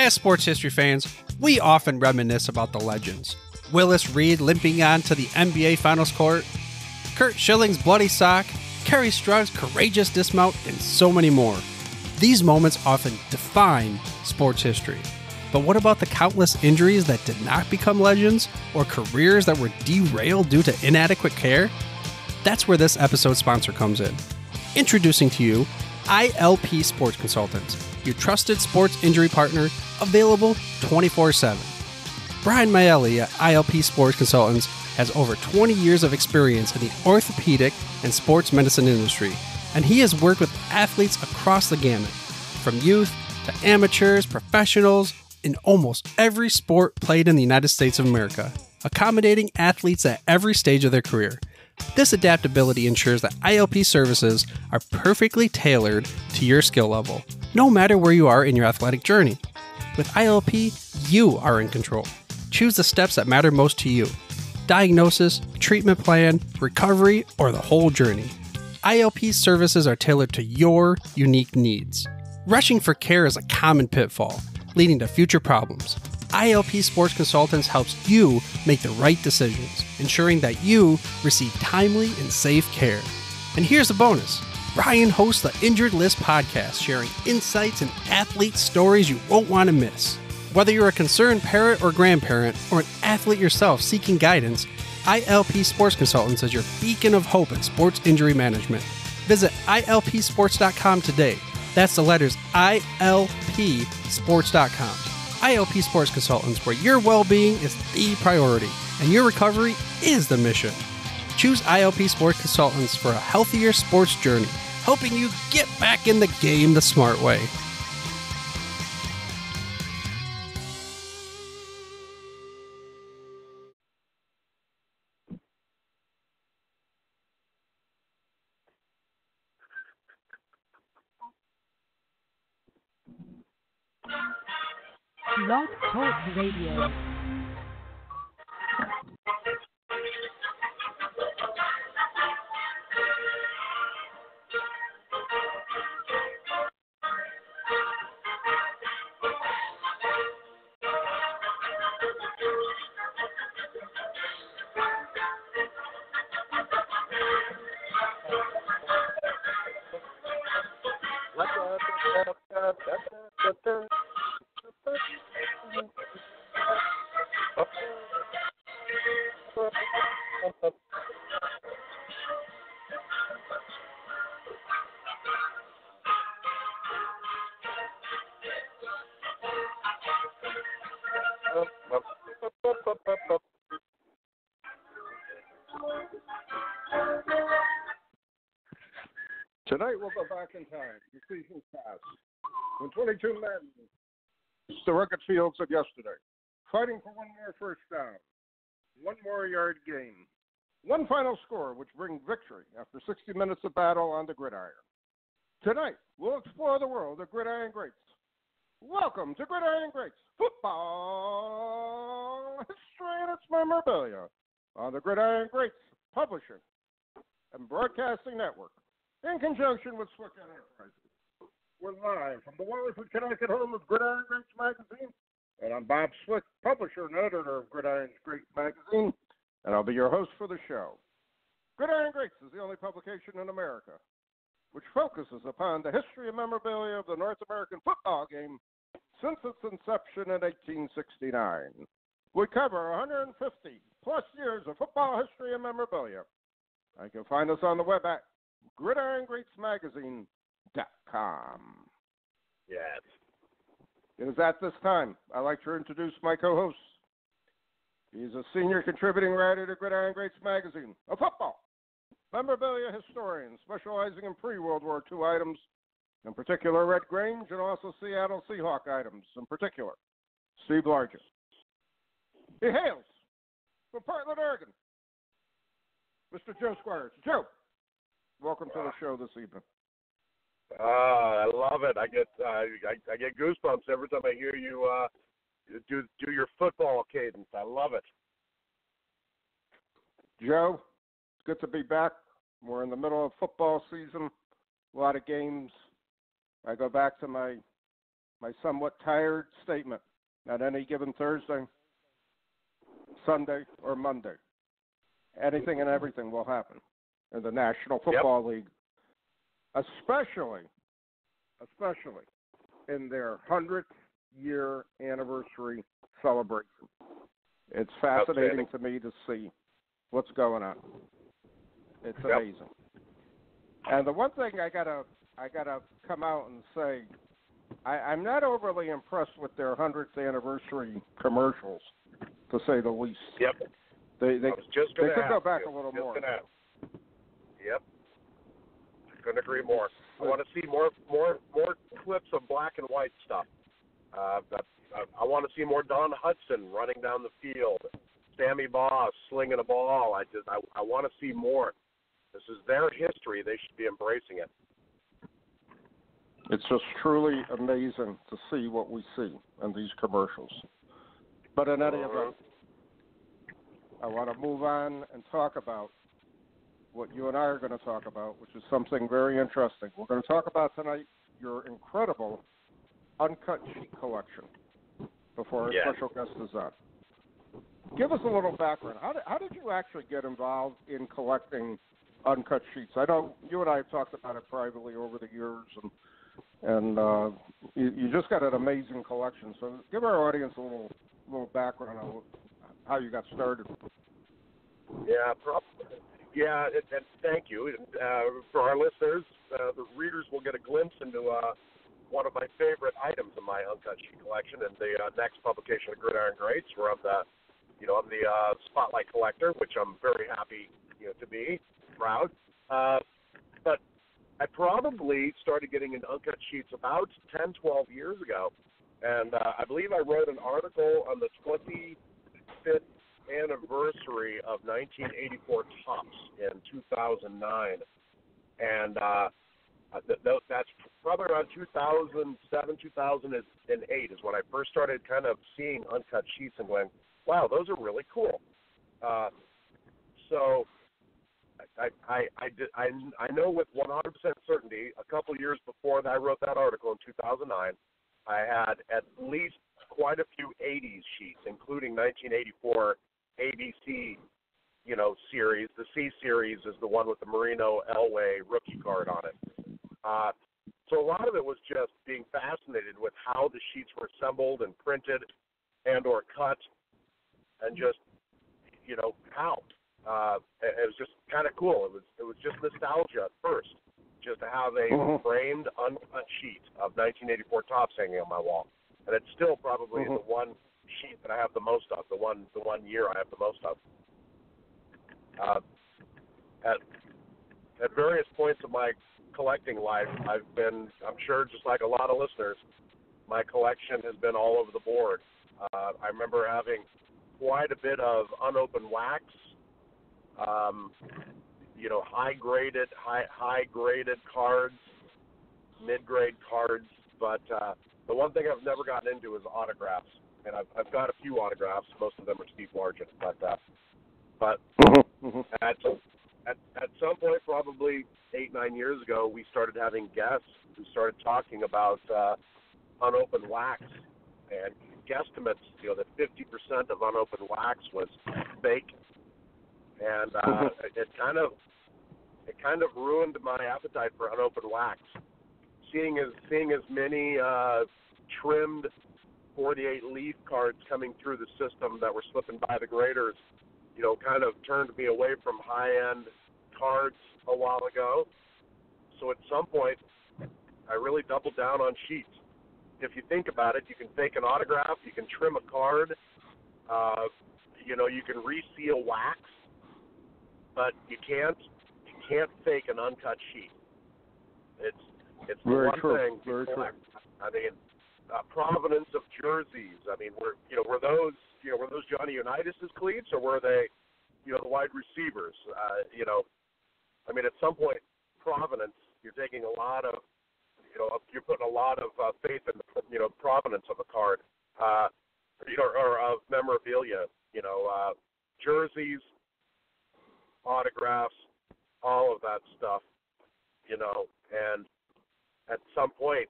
As sports history fans, we often reminisce about the legends. Willis Reed limping onto the NBA Finals court, Kurt Schilling's bloody sock, Kerry Strug's courageous dismount, and so many more. These moments often define sports history. But what about the countless injuries that did not become legends, or careers that were derailed due to inadequate care? That's where this episode's sponsor comes in. Introducing to you, ILP Sports Consultants, your trusted sports injury partner, available 24/7. Brian Maelli at ILP Sports Consultants has over 20 years of experience in the orthopedic and sports medicine industry, and he has worked with athletes across the gamut, from youth to amateurs, professionals, in almost every sport played in the United States of America, accommodating athletes at every stage of their career. This adaptability ensures that ILP services are perfectly tailored to your skill level, no matter where you are in your athletic journey. With ILP, you are in control. Choose the steps that matter most to you. Diagnosis, treatment plan, recovery, or the whole journey. ILP services are tailored to your unique needs. Rushing for care is a common pitfall, leading to future problems. ILP Sports Consultants helps you make the right decisions, ensuring that you receive timely and safe care. And here's a bonus. Brian hosts the Injured List podcast, sharing insights and athlete stories you won't want to miss. Whether you're a concerned parent or grandparent, or an athlete yourself seeking guidance, ILP Sports Consultants is your beacon of hope in sports injury management. Visit ilpsports.com today. That's the letters ilpsports.com. ILP Sports Consultants, where your well-being is the priority and your recovery is the mission. Choose ILP Sports Consultants for a healthier sports journey, helping you get back in the game the smart way. Blog Talk Radio. Tonight we'll go back in time. The season's past. When 22 men, the rugged fields of yesterday, fighting for one more first down, one more yard gain, one final score which brings victory after 60 minutes of battle on the gridiron. Tonight we'll explore the world of Gridiron Greats. Welcome to Gridiron Greats Football History and its Memorabilia on the Gridiron Greats Publishing and Broadcasting Network, in conjunction with Swick Enterprises. We're live from the Wallingford, Connecticut home of Gridiron Greats magazine, and I'm Bob Swick, publisher and editor of Gridiron Greats magazine, and I'll be your host for the show. Gridiron Greats is the only publication in America which focuses upon the history and memorabilia of the North American football game since its inception in 1869. We cover 150-plus years of football history and memorabilia. You can find us on the web at GridironGreatsMagazine.com. Yes. It is at this time I'd like to introduce my co-host. He's a senior contributing writer to Gridiron Greats Magazine, a football memorabilia historian specializing in pre-World War II items, in particular Red Grange, and also Seattle Seahawk items, in particular Steve Largent. He hails from Portland, Oregon, Mr. Joe Squires. Joe, welcome to the show this evening. I love it. I get goosebumps every time I hear you do your football cadence. I love it. Joe, it's good to be back. We're in the middle of football season, a lot of games. I go back to my my somewhat tired statement on any given Thursday, Sunday, or Monday. Anything and everything will happen in the National Football League, especially in their 100th year anniversary celebration. It's fascinating to me to see what's going on. It's amazing. And the one thing I gotta come out and say, I'm not overly impressed with their 100th anniversary commercials, to say the least. Yep. They could go back a little more. Yep. Couldn't agree more. I want to see more clips of black and white stuff. I want to see more Don Hudson running down the field, Sammy Baugh slinging a ball. I want to see more. This is their history. They should be embracing it. It's just truly amazing to see what we see in these commercials. But in any event, I want to move on and talk about what you and I are going to talk about, which is something very interesting. We're going to talk about tonight your incredible uncut sheet collection before our special guest is on. Give us a little background. How did you actually get involved in collecting uncut sheets? I know you and I have talked about it privately over the years, and you just got an amazing collection. So give our audience a little background on how you got started. And thank you. For our listeners, the readers will get a glimpse into one of my favorite items in my uncut sheet collection, and the next publication of Gridiron Greats, where I'm the spotlight collector, which I'm very happy to be proud. But I probably started getting into uncut sheets about 10, 12 years ago, and I believe I wrote an article on the 25th anniversary of 1984 Topps in 2009, and that's probably around 2007, 2008 is when I first started kind of seeing uncut sheets and going, wow, those are really cool. So I know with 100% certainty, a couple years before I wrote that article in 2009, I had at least quite a few 80s sheets, including 1984 ABC, series. The C series is the one with the Marino Elway rookie card on it. So a lot of it was just being fascinated with how the sheets were assembled and printed and or cut, and just, how. It was just kind of cool. It was just nostalgia at first, just to have a framed, uncut sheet of 1984 Topps hanging on my wall. And it's still probably the one sheet that I have the most of, the one year I have the most of. At various points of my collecting life, I'm sure just like a lot of listeners, my collection has been all over the board. I remember having quite a bit of unopened wax, high graded cards, mid-grade cards, but the one thing I've never gotten into is autographs, and I've got a few autographs. Most of them are Steve Largent, but at some point, probably 8-9 years ago, we started having guests who started talking about unopened wax, and guesstimates, that 50% of unopened wax was fake, and it kind of ruined my appetite for unopened wax. Seeing as many trimmed 48 leaf cards coming through the system that were slipping by the graders, kind of turned me away from high-end cards a while ago. So at some point, I really doubled down on sheets. If you think about it, you can fake an autograph, you can trim a card, you can reseal wax, but you can't fake an uncut sheet. It's the one thing. Very true. I mean, provenance of jerseys. I mean, were those Johnny Unitas' cleats, or were they, the wide receivers? I mean, at some point, provenance. You're taking a lot of, you're putting a lot of faith in the, provenance of a card, or of memorabilia. Jerseys, autographs, all of that stuff. And at some point,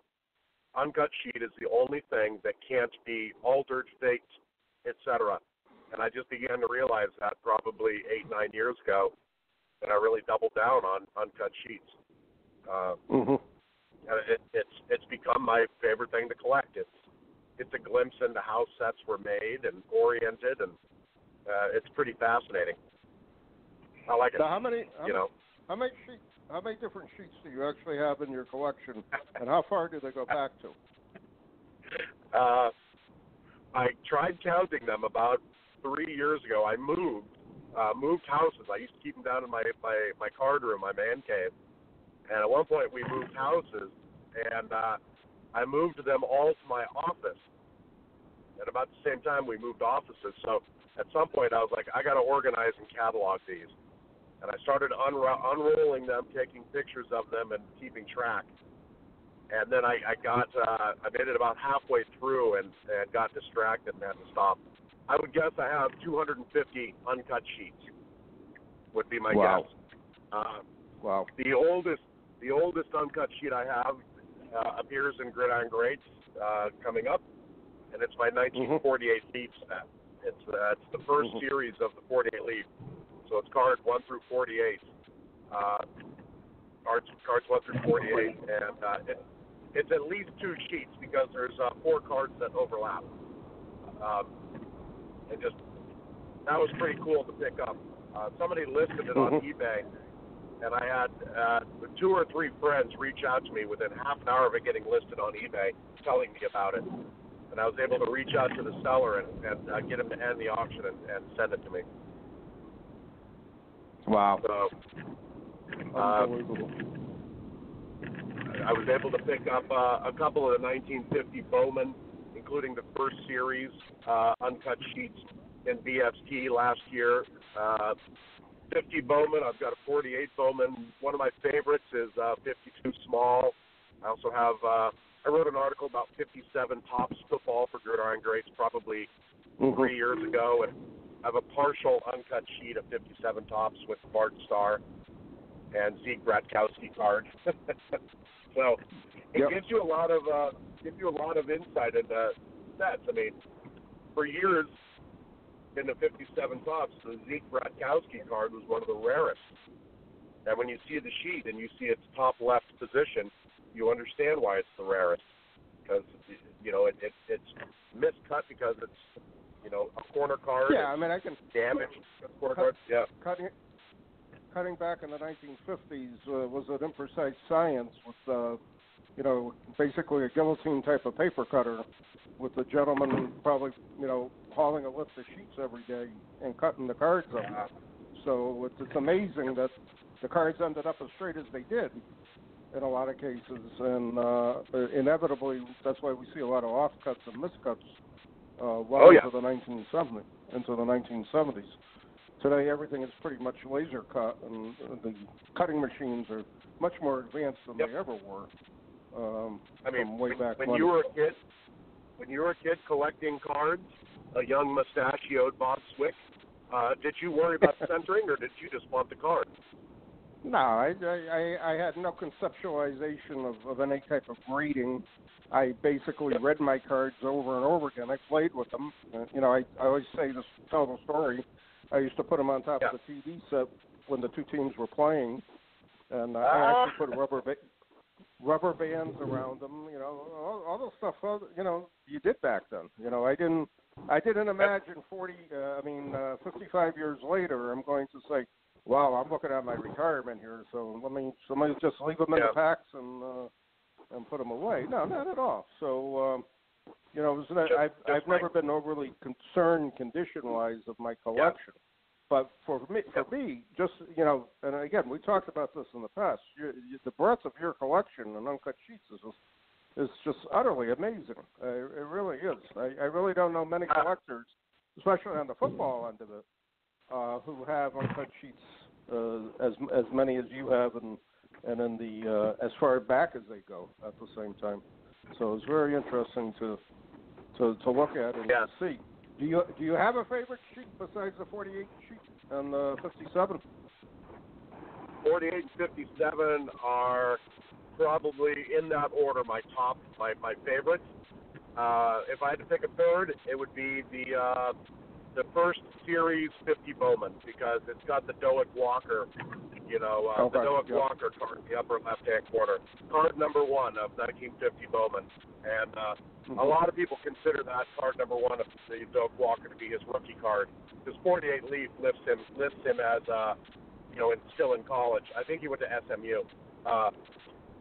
uncut sheet is the only thing that can't be altered, faked, etc. And I just began to realize that probably 8-9 years ago, and I really doubled down on uncut sheets. And it's become my favorite thing to collect. It's a glimpse into how sets were made and oriented, and it's pretty fascinating. I like it. Now, how many different sheets do you actually have in your collection, and how far do they go back to? I tried counting them about 3 years ago. I moved houses. I used to keep them down in my card room, my man cave. And at one point we moved houses, and I moved them all to my office. At about the same time we moved offices. So at some point I was like, I got to organize and catalog these. And I started unrolling them, taking pictures of them, and keeping track. And then I made it about halfway through and got distracted and had to stop. I would guess I have 250 uncut sheets, would be my guess. Wow. The oldest uncut sheet I have appears in Gridiron Greats coming up, and it's my 1948 leaf set. It's the first series of the 48 leaf. So it's cards 1 through 48. Cards 1 through 48, and it's at least 2 sheets because there's 4 cards that overlap. And just that was pretty cool to pick up. Somebody listed it on eBay, and I had 2 or 3 friends reach out to me within half an hour of it getting listed on eBay, telling me about it. And I was able to reach out to the seller and get him to end the auction and send it to me. Wow. So, unbelievable. I was able to pick up a couple of the 1950 Bowman, including the first series uncut sheets in BFT last year. 50 Bowman. I've got a 48 Bowman. One of my favorites is 52 small. I also have. I wrote an article about 57 Topps football for Gridiron Greats probably 3 years ago, and I have a partial uncut sheet of 57 Topps with Bart Starr and Zeke Bratkowski card. So it gives you a lot of insight into sets. I mean, for years in the 57 Topps, the Zeke Bratkowski card was one of the rarest. And when you see the sheet and you see its top left position, you understand why it's the rarest, because it's miscut because it's a corner card. Yeah, I mean, I can damage corner cards. Yeah, cutting back in the 1950s was an imprecise science with basically a guillotine type of paper cutter, with the gentleman probably hauling a lift of sheets every day and cutting the cards up. So it's amazing that the cards ended up as straight as they did in a lot of cases, and inevitably that's why we see a lot of offcuts and miscuts into the 1970s. Today everything is pretty much laser cut, and the cutting machines are much more advanced than they ever were. Way back when you were a kid collecting cards, a young mustachioed Bob Swick, did you worry about centering, or did you just want the cards? No, I had no conceptualization of any type of grading. I basically read my cards over and over again. I played with them. I always tell the story. I used to put them on top of the TV set when the two teams were playing, and I actually put rubber bands around them. All the stuff you did back then. I didn't imagine 55 years later I'm going to say, wow, I'm looking at my retirement here, so let me just leave them in the packs and put them away. No, not at all. So, I've never been overly concerned condition-wise of my collection. But for me, just, and again, we talked about this in the past, the breadth of your collection and uncut sheets is just utterly amazing. It really is. I really don't know many collectors, especially on the football end of it, who have uncut sheets as many as you have, and in the as far back as they go at the same time. So it's very interesting to look at and to see. Do you have a favorite sheet besides the 48 sheet and the 57? 48 and 57 are probably in that order my favorites. If I had to pick a third, it would be the first series 50 Bowman, because it's got the Doak Walker, the Doak Walker card in the upper left-hand corner. Card number 1 of 1950 Bowman. And a lot of people consider that card number 1 of the Doak Walker to be his rookie card. His 48 Leaf lists him as, still in college. I think he went to SMU.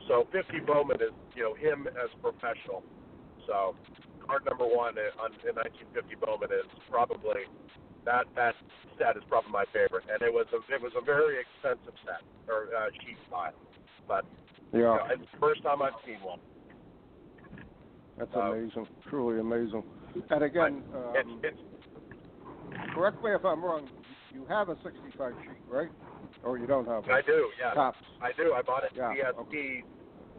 So 50 Bowman is, him as a professional. So card number 1 in 1950 Bowman is probably that set is probably my favorite, and it was a very expensive set or sheet style, but it's the first time I've seen one. That's amazing, truly amazing. And again, correct me if I'm wrong. You have a 65 sheet, right? Or you don't have it? I do, yeah. Tops. I do. I bought it yeah. PSP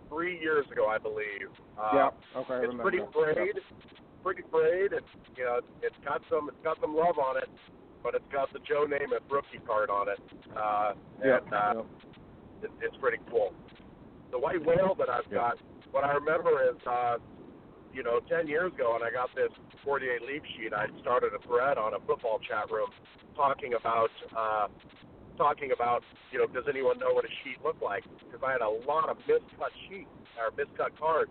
3 years ago, I believe. I it's remember. Pretty frayed. It's it's got some love on it, but it's got the Joe Namath rookie card on it. It's pretty cool. The white whale that I've got, what I remember is 10 years ago when I got this 48 Leaf sheet, I started a thread on a football chat room talking about does anyone know what a sheet looked like? Because I had a lot of miscut cards,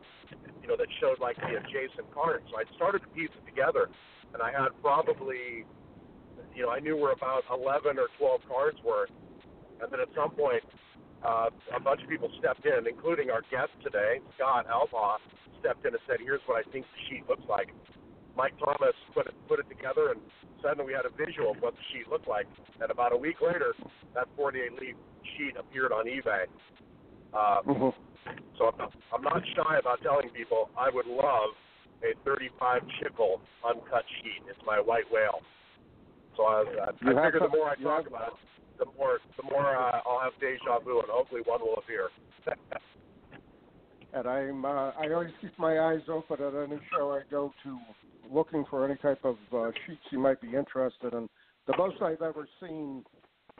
that showed like the adjacent cards. So I started to piece it together, and I had probably, I knew where about 11 or 12 cards were. And then at some point, a bunch of people stepped in, including our guest today, Scott Albaugh, stepped in and said, "Here's what I think the sheet looks like." Mike Thomas put it together, and suddenly we had a visual of what the sheet looked like. And about a week later, that 48 Leaf sheet appeared on eBay. So I'm not shy about telling people I would love a 35 Chickle uncut sheet. It's my white whale. So I figure the more I talk about it, the more I'll have deja vu, and hopefully one will appear. And I always keep my eyes open at any show I go to, looking for any type of sheets you might be interested in. The most I've ever seen,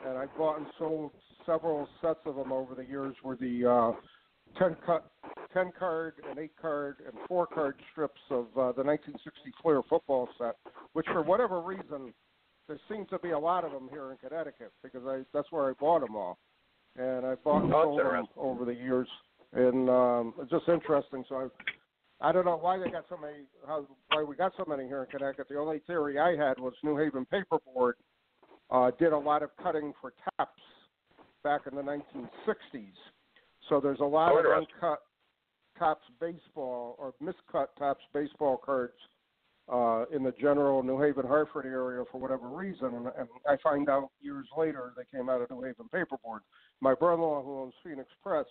and I've bought and sold several sets of them over the years, were the 10 card and 8 card and 4 card strips of the 1960 Flair football set, which for whatever reason, there seems to be a lot of them here in Connecticut, because that's where I bought them all. And I bought and sold them over the years. And it's just interesting. So I don't know why they got so many. Why we got so many here in Connecticut. The only theory I had was New Haven Paperboard did a lot of cutting for Taps back in the 1960s. So there's a lot of uncut Taps baseball or miscut Taps baseball cards in the general New Haven Hartford area for whatever reason. And I find out years later they came out of New Haven Paperboard. My brother-in-law, who owns Phoenix Press,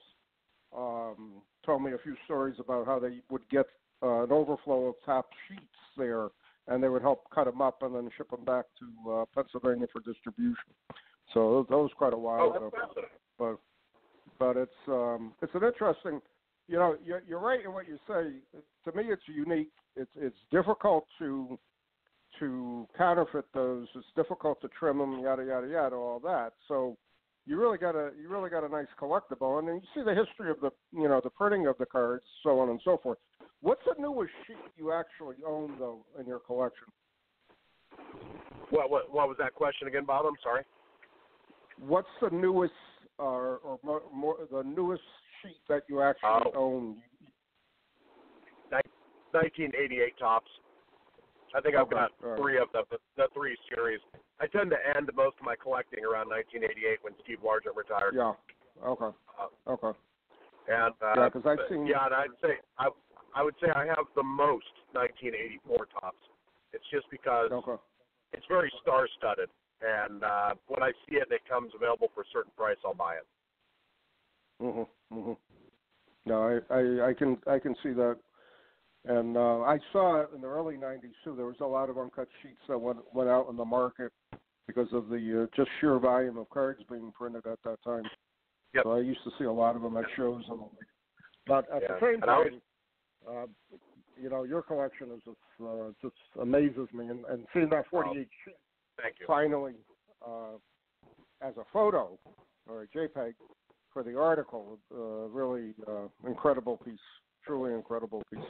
told me a few stories about how they would get an overflow of top sheets there, and they would help cut them up and then ship them back to Pennsylvania for distribution. So that was quite a while ago. But it's an interesting. You're right in what you say. To me, it's unique. It's difficult to counterfeit those. It's difficult to trim them. Yada yada yada. All that. So. You really got a nice collectible, and then you see the history of the printing of the cards, so on and so forth. What's the newest sheet you actually own though in your collection? What was that question again, Bob? I'm sorry. What's the newest the newest sheet that you actually own? 1988 Tops. I think I've got 3 of the 3 series. I tend to end most of my collecting around 1988 when Steve Largent retired. Yeah. Okay. And because I've seen. Yeah, and I would say I have the most 1984 Tops. It's just because it's very star-studded, and when I see it and it comes available for a certain price, I'll buy it. No, I can see that. And I saw it in the early 90s, too. There was a lot of uncut sheets that went out in the market because of the just sheer volume of cards being printed at that time. Yep. So I used to see a lot of them at shows. But at the same time, your collection is just amazes me. And seeing that 48 sheet finally as a photo or a JPEG for the article. Really incredible piece. Truly incredible piece.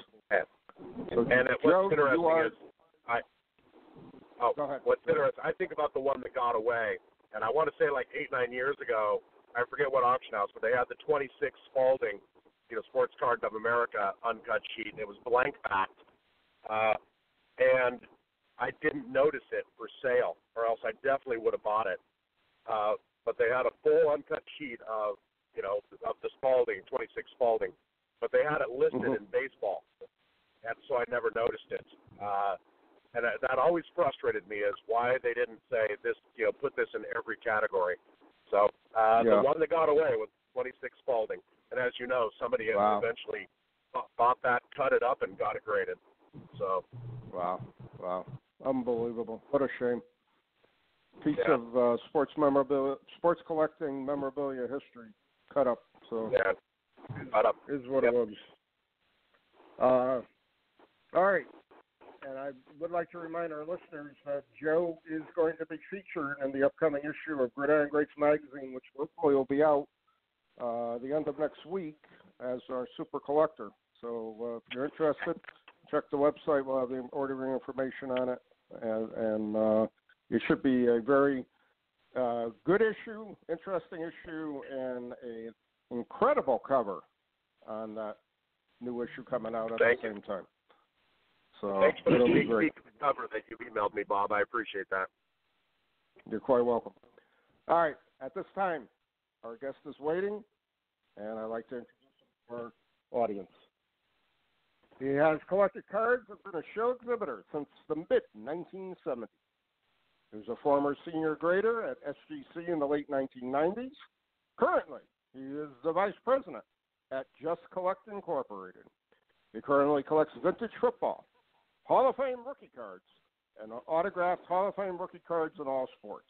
So, And Joe, what's interesting is, go ahead. What's interesting, I think about the one that got away, and I want to say like 8-9 years ago, I forget what auction house, but they had the 26 Spalding, Sports Card of America uncut sheet. It was blank backed, and I didn't notice it for sale, or else I definitely would have bought it. But they had a full uncut sheet of the Spalding, 26 Spalding, but they had it listed in baseball, and so I never noticed it. And that always frustrated me, is why they didn't say this, put this in every category. So the one that got away was 26 Spalding, and as you know, somebody eventually bought that, cut it up, and got it graded. So. Wow, unbelievable! What a shame. Piece of sports collecting memorabilia history cut up. So cut up is what it was. All right, and I would like to remind our listeners that Joe is going to be featured in the upcoming issue of Gridiron Greats magazine, which hopefully will be out the end of next week as our super collector. So if you're interested, check the website. We'll have the ordering information on it, and it should be a very good issue, interesting issue, and an incredible cover on that new issue coming out at the same time. So thanks for the it'll be great. cover that you emailed me, Bob. I appreciate that. You're quite welcome. All right, at this time, our guest is waiting, and I'd like to introduce him to our audience. He has collected cards and been a show exhibitor since the mid-1970s. He was a former senior grader at SGC in the late 1990s. Currently, he is the vice president at Just Collect Incorporated. He currently collects vintage football, Hall of Fame rookie cards, and autographed Hall of Fame rookie cards in all sports.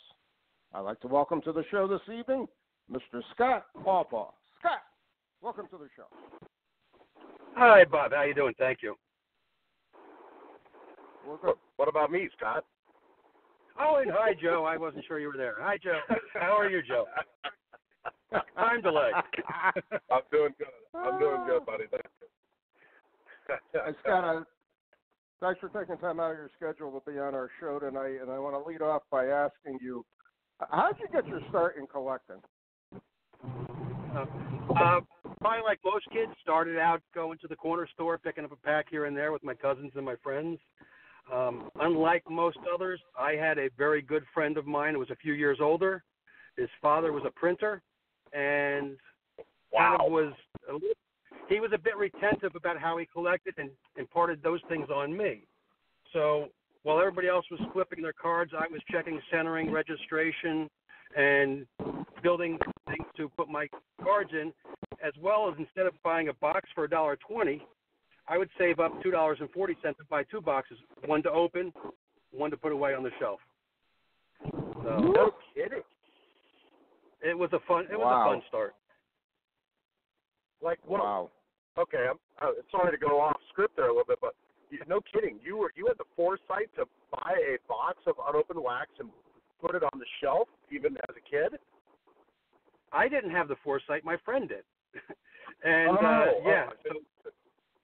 I'd like to welcome to the show this evening Mr. Scott Pawpaw. Scott, welcome to the show. Hi, Bob. How you doing? Thank you. We're good. What about me, Scott? Oh, and hi, Joe. I wasn't sure you were there. Hi, Joe. How are you, Joe? Time delay. I'm doing good, buddy. Thank you. Hey, Scott, thanks for taking time out of your schedule to be on our show tonight, and I want to lead off by asking you, how did you get your start in collecting? Probably like most kids, started out going to the corner store, picking up a pack here and there with my cousins and my friends. Unlike most others, I had a very good friend of mine who was a few years older. His father was a printer, and he was a bit retentive about how he collected and imparted those things on me. So while everybody else was flipping their cards, I was checking centering, registration, and building things to put my cards in, as well as instead of buying a box for $1.20, I would save up $2.40 and buy two boxes, one to open, one to put away on the shelf. So, no kidding. It was a fun start. Like what? Wow. Okay, I'm sorry to go off script there a little bit, but no kidding. You had the foresight to buy a box of unopened wax and put it on the shelf, even as a kid? I didn't have the foresight. My friend did. And okay.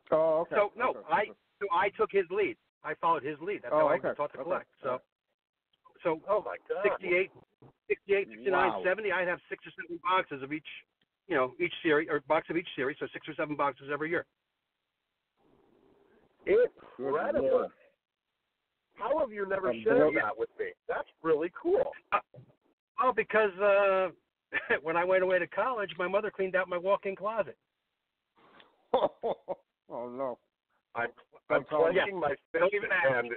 So no, okay. I took his lead. I followed his lead. That's how I got taught to collect. Okay. So oh my God. 68, 69, 70, I'd have 6 or 7 boxes of each series, or box of each series, so 6 or 7 boxes every year. Incredible. How have you never shared that with me? That's really cool. Because when I went away to college, my mother cleaned out my walk-in closet. Oh no! I'm clenching my fist and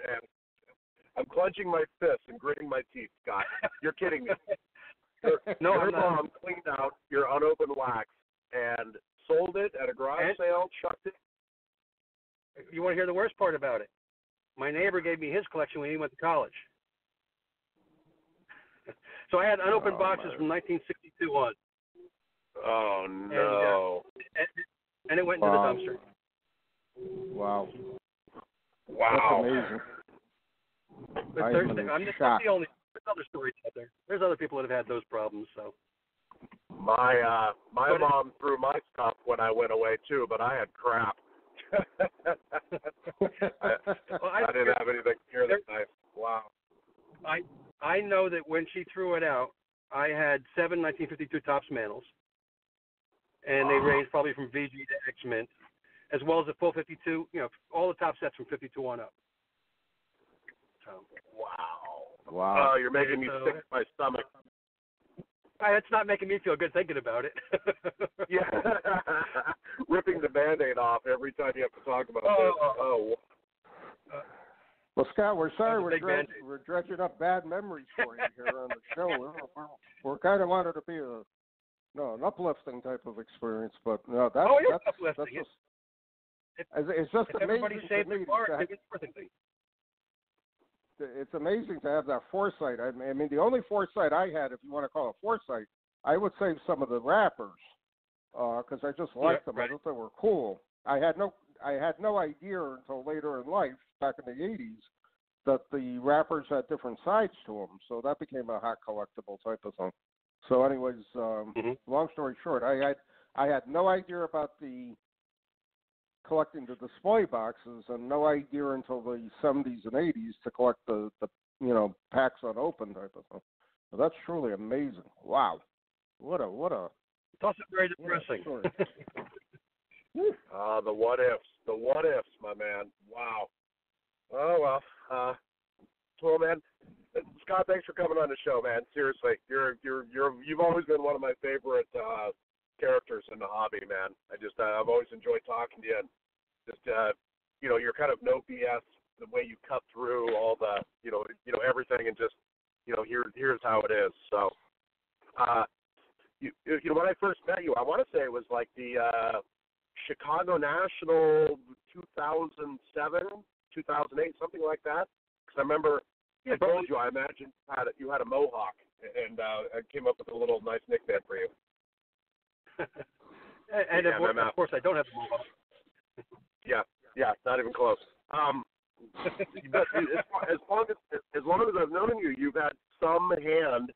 I'm clenching my fist and gritting my teeth, Scott. You're kidding me. Your mom cleaned out your unopened wax and sold it at a garage sale, chucked it. You want to hear the worst part about it? My neighbor gave me his collection when he went to college. So I had unopened boxes from 1962 on. Oh, no. And it went into the dumpster. Wow. Wow. That's amazing. But I'm not the only. There's other stories out there. There's other people that have had those problems. So. My mom threw my stuff when I went away too, but I had crap. I didn't have anything near this nice. Wow. I know that when she threw it out, I had 7 1952 Topps Manals, and they ranged probably from VG to X-Mint, as well as the full 52, all the top sets from 52 on up. So. Wow. You're making me sick to my stomach. It's not making me feel good thinking about it. Yeah. Ripping the Band-Aid off every time you have to talk about this. Oh. Well, Scott, we're sorry we're dredging up bad memories for you here on the show. We're kind of wanted to be an uplifting type of experience, but no, that's uplifting. It's just if amazing everybody saved to me. Their car, it's worth it. It's amazing to have that foresight. I mean, the only foresight I had, if you want to call it foresight, I would save some of the wrappers because I just liked them. Right. I thought they were cool. I had no idea until later in life, back in the 80s, that the wrappers had different sides to them. So that became a hot collectible type of thing. So, anyways, long story short, I had no idea about the collecting the display boxes, and no idea until the 70s and 80s to collect the packs unopened type of thing. So that's truly amazing. Wow, what a. It's also very depressing. The what ifs, my man. Wow. Oh well, man. Scott, thanks for coming on the show, man. Seriously, you've always been one of my favorite characters in the hobby, man. I've always enjoyed talking to you, and just you're kind of no BS the way you cut through all the everything, and just here's how it is. So when I first met you, I want to say it was like the Chicago National 2007, 2008, something like that. Because I remember I told you I imagined you had a mohawk, and I came up with a little nice nickname for you. and of course, I don't have a mohawk. Yeah, not even close. As long as I've known you, you've had some hand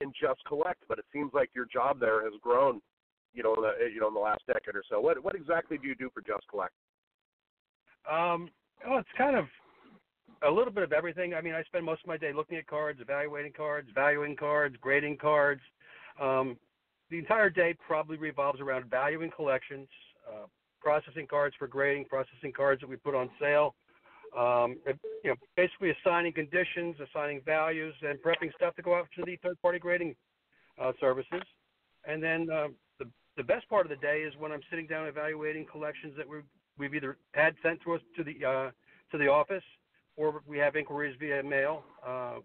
in Just Collect, but it seems like your job there has grown, in the last decade or so. What exactly do you do for Just Collect? It's kind of a little bit of everything. I mean, I spend most of my day looking at cards, evaluating cards, valuing cards, grading cards. The entire day probably revolves around valuing collections, processing cards for grading, processing cards that we put on sale, basically assigning conditions, assigning values, and prepping stuff to go out to the third-party grading services. And then the best part of the day is when I'm sitting down evaluating collections that we've either had sent to us to the office, or we have inquiries via mail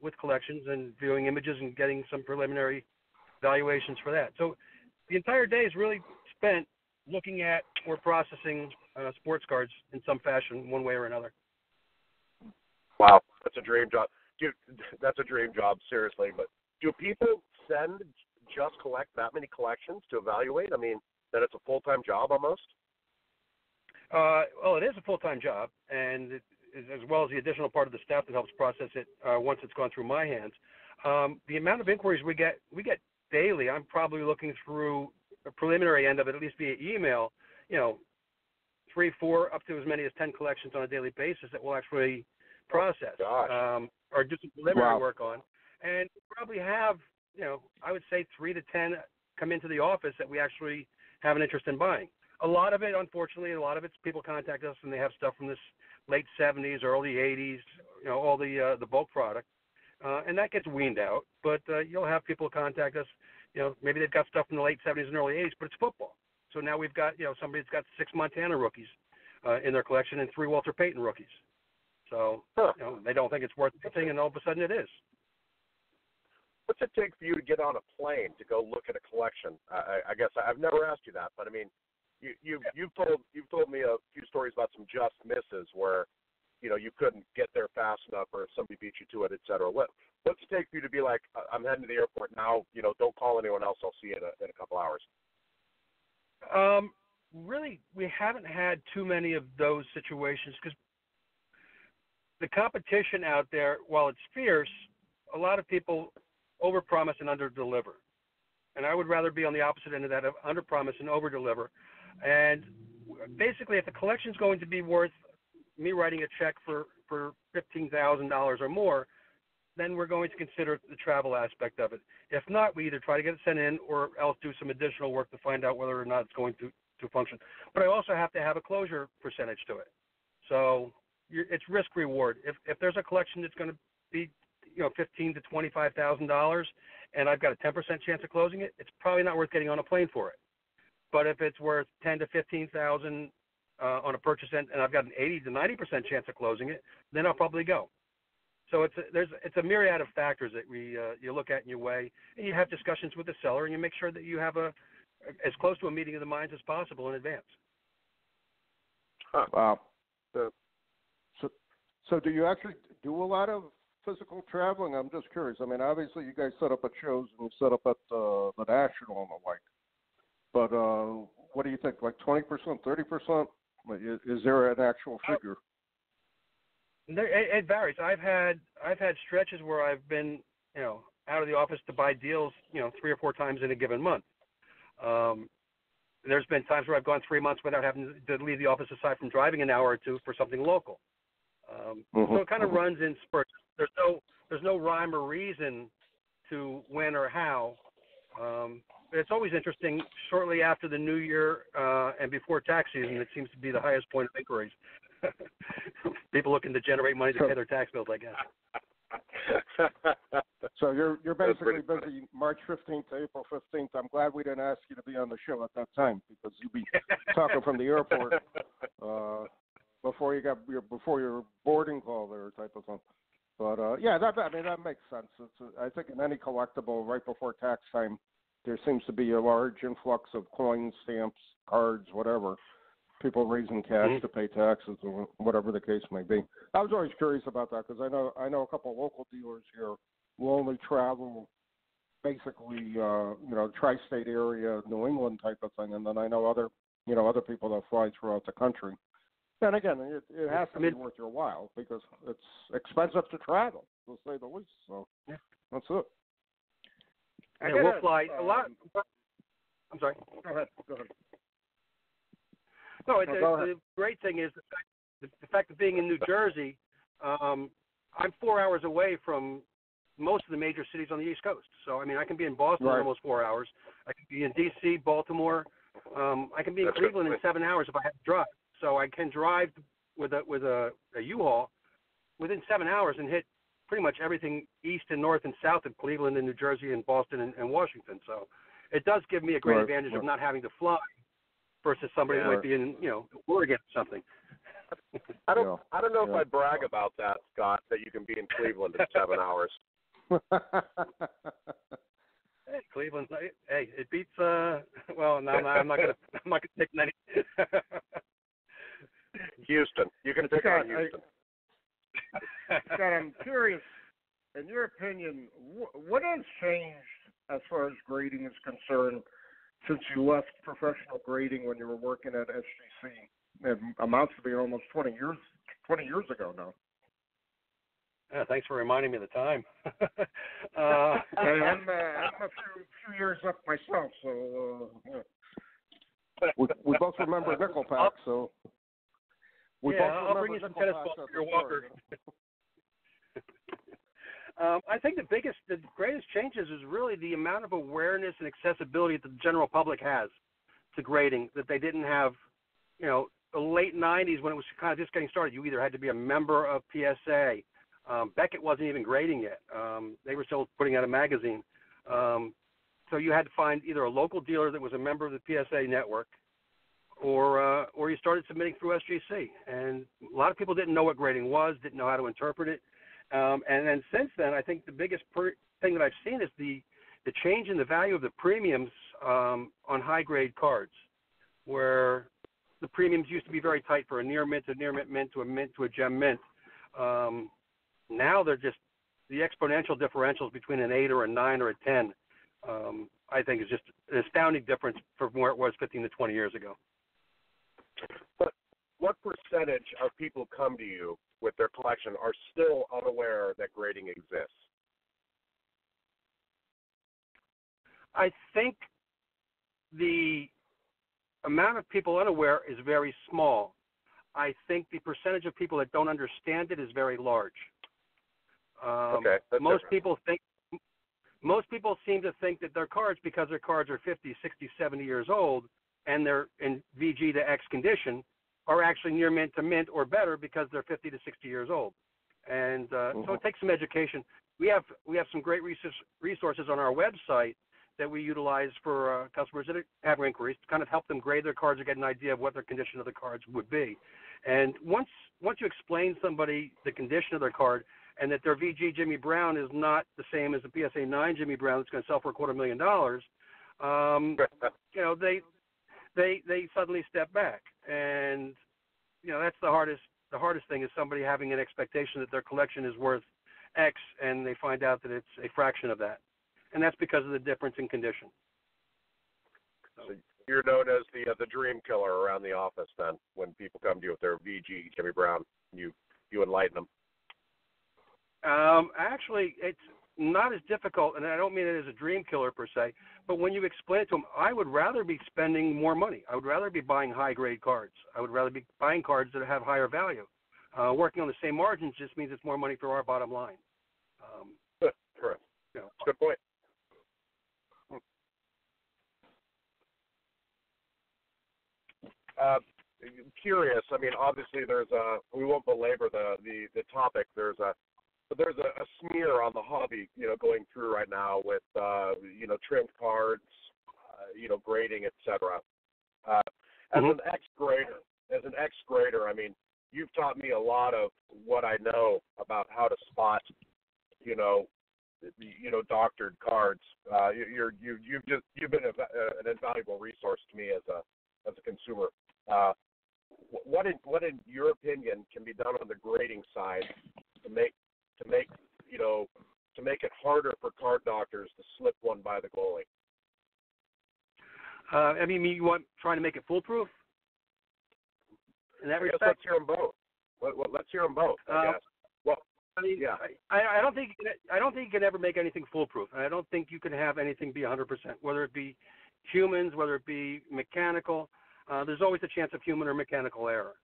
with collections and viewing images and getting some preliminary valuations for that. So the entire day is really spent looking at or processing sports cards in some fashion, one way or another. Wow, that's a dream job. Dude, that's a dream job, seriously. But do people send Just Collect that many collections to evaluate? I mean, that it's a full-time job almost? Well, it is a full-time job, and as well as the additional part of the staff that helps process it once it's gone through my hands. The amount of inquiries we get daily. I'm probably looking through a preliminary end of it, at least via email, 3, 4, up to as many as 10 collections on a daily basis that we'll actually process or do some preliminary work on. And we probably have, I would say 3 to 10 come into the office that we actually have an interest in buying. A lot of it, unfortunately, it's people contact us and they have stuff from this late 70s, early 80s, all the bulk product. And that gets weaned out. But you'll have people contact us, maybe they've got stuff from the late 70s and early 80s, but it's football. So now we've got, somebody that's got 6 Montana rookies in their collection and 3 Walter Payton rookies. So, they don't think it's worth anything, and all of a sudden it is. What's it take for you to get on a plane to go look at a collection? I guess I've never asked you that, but I mean, you've told me a few stories about some just misses where, you couldn't get there fast enough, or somebody beat you to it, et cetera. What's it take for you to be like, I'm heading to the airport now, don't call anyone else, I'll see you in a couple hours? Really, we haven't had too many of those situations because the competition out there, while it's fierce, a lot of people overpromise and underdeliver. and I would rather be on the opposite end of that, of under promise and over deliver. And basically, if the collection's going to be worth me writing a check for $15,000 or more, then we're going to consider the travel aspect of it. If not, we either try to get it sent in or else do some additional work to find out whether or not it's going to function. But I also have to have a closure percentage to it. So it's risk reward. If there's a collection that's going to be, $15,000 to $25,000, and I've got a 10% chance of closing it, it's probably not worth getting on a plane for it. But if it's worth $10,000 to $15,000 on a purchase end, and I've got an 80 to 90% chance of closing it, then I'll probably go. So it's a myriad of factors that you look at and you weigh, and you have discussions with the seller, and you make sure that you have as close to a meeting of the minds as possible in advance. Huh. Wow. So do you actually do a lot of physical traveling? I'm just curious. I mean, obviously you guys set up at shows and you set up at the National and the like. But what do you think? Like 20%, 30%? Is there an actual figure? It varies. I've had stretches where I've been, out of the office to buy deals, 3 or 4 times in a given month. There's been times where I've gone 3 months without having to leave the office aside from driving an hour or two for something local. So it kind of runs in spurts. There's no rhyme or reason to when or how. But it's always interesting. Shortly after the new year and before tax season, it seems to be the highest point of inquiries. People looking to generate money to pay their tax bills, I guess. So you're basically busy March 15th to April 15th. I'm glad we didn't ask you to be on the show at that time because you'd be talking from the airport before your boarding call there type of thing. But that makes sense. I think in any collectible right before tax time, there seems to be a large influx of coins, stamps, cards, whatever. People raising cash to pay taxes or whatever the case may be. I was always curious about that because I know a couple of local dealers here will only travel basically tri-state area, New England type of thing, and then I know other people that fly throughout the country. And again, it has to be worth your while because it's expensive to travel, to say the least. So that's it. We'll fly a lot. I'm sorry. Go ahead. No, the great thing is the fact of being in New Jersey, I'm 4 hours away from most of the major cities on the East Coast. So, I mean, I can be in Boston in almost 4 hours. I can be in D.C., Baltimore. I can be in Cleveland in 7 hours if I have to drive. So I can drive with a U-Haul within 7 hours and hit pretty much everything east and north and south of Cleveland and New Jersey and Boston and Washington. So it does give me a great advantage of not having to fly versus somebody that might be in, Oregon or something. I don't know if I'd brag about that, Scott, that you can be in Cleveland in 7 hours. Hey, Cleveland's it beats well, no, I'm not gonna take many. Houston. You can pick on Houston. Scott, I'm curious, in your opinion, what has changed as far as grading is concerned since you left professional grading when you were working at SGC? It amounts to be almost 20 years ago now. Yeah, thanks for reminding me of the time. I'm a few years up myself, so we both remember Nickelback, so I'll bring you some tennis balls for your walker. I think the greatest changes is really the amount of awareness and accessibility that the general public has to grading that they didn't have, the late 90s when it was kind of just getting started. You either had to be a member of PSA. Beckett wasn't even grading yet. They were still putting out a magazine. So you had to find either a local dealer that was a member of the PSA network or you started submitting through SGC. And a lot of people didn't know what grading was, didn't know how to interpret it. And then since then, I think the biggest thing that I've seen is the change in the value of the premiums on high-grade cards, where the premiums used to be very tight for a near mint, a near mint mint to a mint to a gem mint. Now they're just the exponential differentials between an 8 or a 9 or a 10, I think is just an astounding difference from where it was 15 to 20 years ago. But what percentage of people come to you with their collection are still unaware that grading exists? I think the amount of people unaware is very small. I think the percentage of people that don't understand it is very large. Okay. Most people seem to think that their cards, because their cards are 50, 60, 70 years old, and they're in VG to X condition, are actually near mint to mint or better because they're 50 to 60 years old. And so it takes some education. We have some great resources on our website that we utilize for customers that have inquiries to kind of help them grade their cards or get an idea of what their condition of the cards would be. And once you explain somebody the condition of their card and that their VG Jimmy Brown is not the same as the PSA 9 Jimmy Brown that's going to sell for $250,000, they suddenly step back. And that's the hardest thing is somebody having an expectation that their collection is worth X, and they find out that it's a fraction of that. And that's because of the difference in condition. So you're known as the dream killer around the office then, when people come to you with their VG Jimmy Brown, you enlighten them. Actually, it's not as difficult, and I don't mean it as a dream killer per se, but when you explain it to them, I would rather be spending more money. I would rather be buying high-grade cards. I would rather be buying cards that have higher value. Working on the same margins just means it's more money for our bottom line. Correct. Good point. Curious. I mean, obviously, we won't belabor the topic. There's a smear on the hobby, going through right now with trimmed cards, grading, etc. As an ex-grader, I mean, you've taught me a lot of what I know about how to spot, doctored cards. You've been an invaluable resource to me as a consumer. What in your opinion can be done on the grading side to make it harder for card doctors to slip one by the goalie? You want trying to make it foolproof? In that respect, let's hear them both. Let's hear them both. I guess. Well, yeah. I don't think you can ever make anything foolproof, and I don't think you can have anything be 100%. Whether it be humans, whether it be mechanical, there's always a chance of human or mechanical error.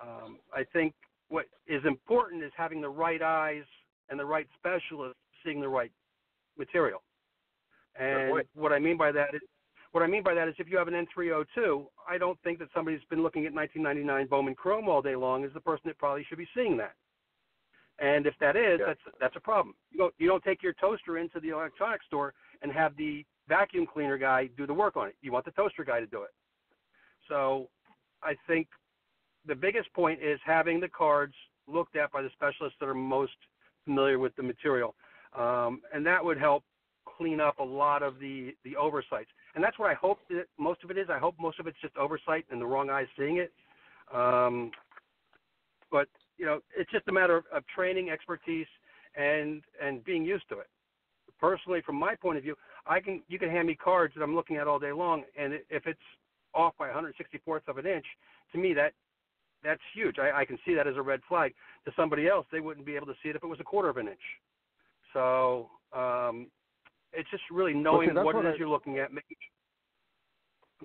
I think what is important is having the right eyes and the right specialist seeing the right material. And what I mean by that is if you have an N302, I don't think that somebody's been looking at 1999 Bowman Chrome all day long is the person that probably should be seeing that. And if that is, that's a problem. You don't take your toaster into the electronics store and have the vacuum cleaner guy do the work on it. You want the toaster guy to do it. So I think the biggest point is having the cards looked at by the specialists that are most familiar with the material. And that would help clean up a lot of the oversights. And that's what I hope that most of it is. I hope most of it's just oversight and the wrong eyes seeing it. But, it's just a matter of training, expertise, and being used to it. Personally, from my point of view, you can hand me cards that I'm looking at all day long, and if it's off by 1/64th of an inch, to me that's huge. I can see that as a red flag. To somebody else, they wouldn't be able to see it if it was 1/4 of an inch. So it's just really knowing what it is you're looking at. I'm